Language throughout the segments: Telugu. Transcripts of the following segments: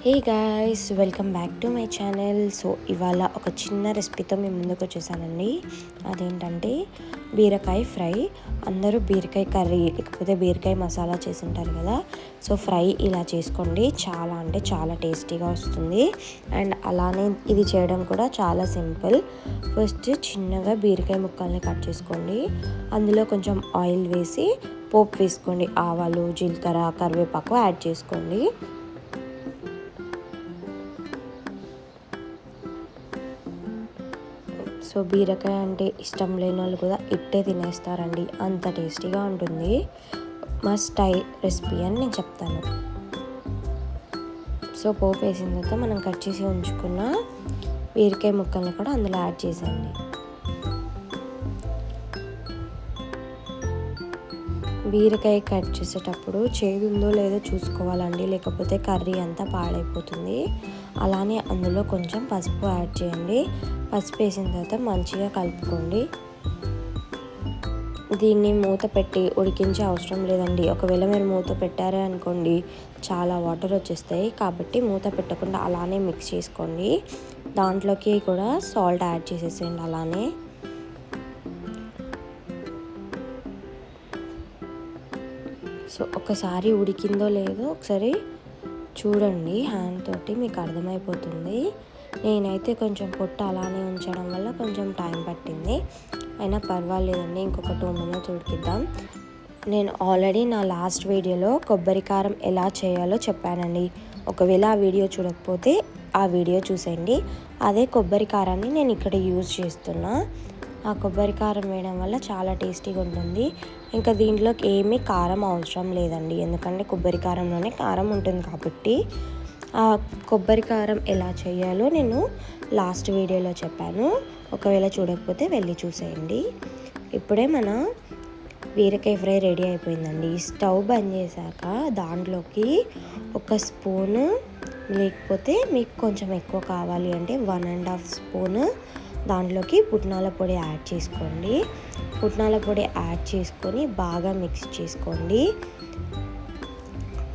Hey guys, welcome back to my channel. So ఇవాళ ఒక చిన్న రెసిపీతో మేము ముందుకు వచ్చేసానండి. అదేంటంటే బీరకాయ ఫ్రై. అందరూ బీరకాయ కర్రీ లేకపోతే బీరకాయ మసాలా చేసింటారు కదా. సో ఫ్రై ఇలా చేసుకోండి, చాలా అంటే చాలా టేస్టీగా వస్తుంది. అండ్ అలానే ఇది చేయడం కూడా చాలా సింపుల్. ఫస్ట్ చిన్నగా బీరకాయ ముక్కల్ని కట్ చేసుకోండి. అందులో కొంచెం ఆయిల్ వేసి పోపు వేసుకోండి. ఆవాలు, జీలకర్ర, కరివేపాకు యాడ్ చేసుకోండి. సో బీరకాయ అంటే ఇష్టం లేని వాళ్ళు కూడా ఇట్టే తినేస్తారండి, అంత టేస్టీగా ఉంటుంది. మస్ట్ ట్రై రెసిపీ అని నేను చెప్తాను. సో పోపు వేసిన తర్వాత మనం కట్ చేసి ఉంచుకున్న బీరకాయ ముక్కల్ని కూడా అందులో యాడ్ చేసేయండి. బీరకాయ కట్ చేసేటప్పుడు చేదు ఉందో లేదో చూసుకోవాలండి, లేకపోతే కర్రీ అంతా పాడైపోతుంది. అలానే అందులో కొంచెం పసుపు యాడ్ చేయండి. పసుపు వేసిన తర్వాత మంచిగా కలుపుకోండి. దీన్ని మూత పెట్టి ఉడికించే అవసరం లేదండి. ఒకవేళ మీరు మూత పెట్టారే అనుకోండి చాలా వాటర్ వచ్చేస్తాయి, కాబట్టి మూత పెట్టకుండా అలానే మిక్స్ చేసుకోండి. దాంట్లోకి కూడా సాల్ట్ యాడ్ చేసేసేయండి. అలానే సో ఒకసారి ఉడికిందో లేదో ఒకసారి చూడండి, హ్యాండ్ తోటి మీకు అర్థమైపోతుంది. నేనైతే కొంచెం పొట్టు అలానే ఉంచడం వల్ల కొంచెం టైం పట్టింది, అయినా పర్వాలేదండి. ఇంకొక 2 minutes ఉడికిద్దాం. నేను ఆల్రెడీ నా లాస్ట్ వీడియోలో కొబ్బరి కారం ఎలా చేయాలో చెప్పానండి. ఒకవేళ ఆ వీడియో చూడకపోతే ఆ వీడియో చూసేయండి. అదే కొబ్బరి కారాన్ని నేను ఇక్కడ యూజ్ చేస్తున్నా. ఆ కొబ్బరి కారం వేయడం వల్ల చాలా టేస్టీగా ఉంటుంది. ఇంకా దీంట్లోకి ఏమీ కారం అవసరం లేదండి, ఎందుకంటే కొబ్బరి కారంలోనే కారం ఉంటుంది కాబట్టి. ఆ కొబ్బరి కారం ఎలా చేయాలో నేను లాస్ట్ వీడియోలో చెప్పాను. ఒకవేళ చూడకపోతే వెళ్ళి చూసేయండి. ఇప్పుడే మన బీరకాయ ఫ్రై రెడీ అయిపోయిందండి. స్టవ్ బంద్ చేశాక దాంట్లోకి 1 స్పూను, లేకపోతే మీకు కొంచెం ఎక్కువ కావాలి అంటే 1.5 స్పూను దాంట్లోకి పుట్నాల పొడి యాడ్ చేసుకోండి. పుట్నాల పొడి యాడ్ చేసుకొని బాగా మిక్స్ చేసుకోండి.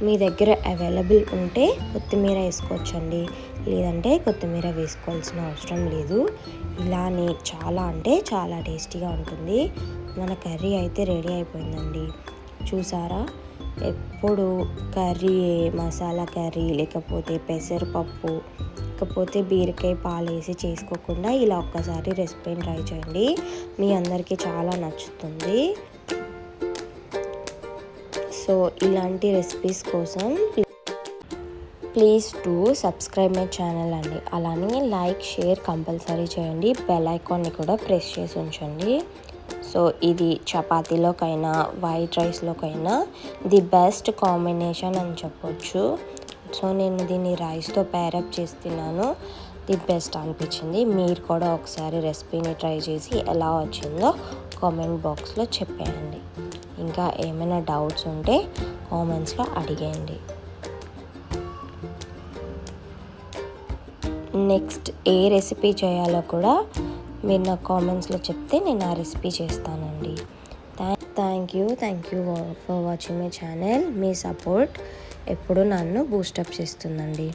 మీ దగ్గర అవైలబుల్ ఉంటే కొత్తిమీర వేసుకోవచ్చండి, లేదంటే కొత్తిమీర వేసుకోవాల్సిన అవసరం లేదు. ఇలానే చాలా అంటే చాలా టేస్టీగా ఉంటుంది. మన కర్రీ అయితే రెడీ అయిపోయిందండి. చూసారా, ఎప్పుడు కర్రీ మసాలా కర్రీ లేకపోతే పెసరపప్పు లేకపోతే బీరకాయ పాలు వేసి చేసుకోకుండా ఇలా ఒక్కసారి రెసిపీని ట్రై చేయండి, మీ అందరికీ చాలా నచ్చుతుంది. సో ఇలాంటి రెసిపీస్ కోసం please to subscribe my channel అండి. అలానే లైక్, షేర్ కంపల్సరీ చేయండి. బెల్ ఐకాన్ని కూడా ప్రెస్ చేసి ఉంచండి. సో ఇది చపాతీలోకైనా వైట్ రైస్లోకైనా ది బెస్ట్ కాంబినేషన్ అని చెప్పొచ్చు. సో నేను దీన్ని రైస్తో పేరప్ చేస్తున్నాను, ది బెస్ట్ అనిపించింది. మీరు కూడా ఒకసారి రెసిపీని ట్రై చేసి ఎలా వచ్చిందో కామెంట్ బాక్స్లో చెప్పేయండి. ఇంకా ఏమైనా డౌట్స్ ఉంటే కామెంట్స్లో అడిగేయండి. నెక్స్ట్ ఏ రెసిపీ చేయాలో కూడా మీరు నా కామెంట్స్లో చెప్తే నేను ఆ రెసిపీ చేస్తానండి. Thank you for watching my channel. Me support ఎప్పుడు నన్ను బూస్టప్ చేస్తుందండి.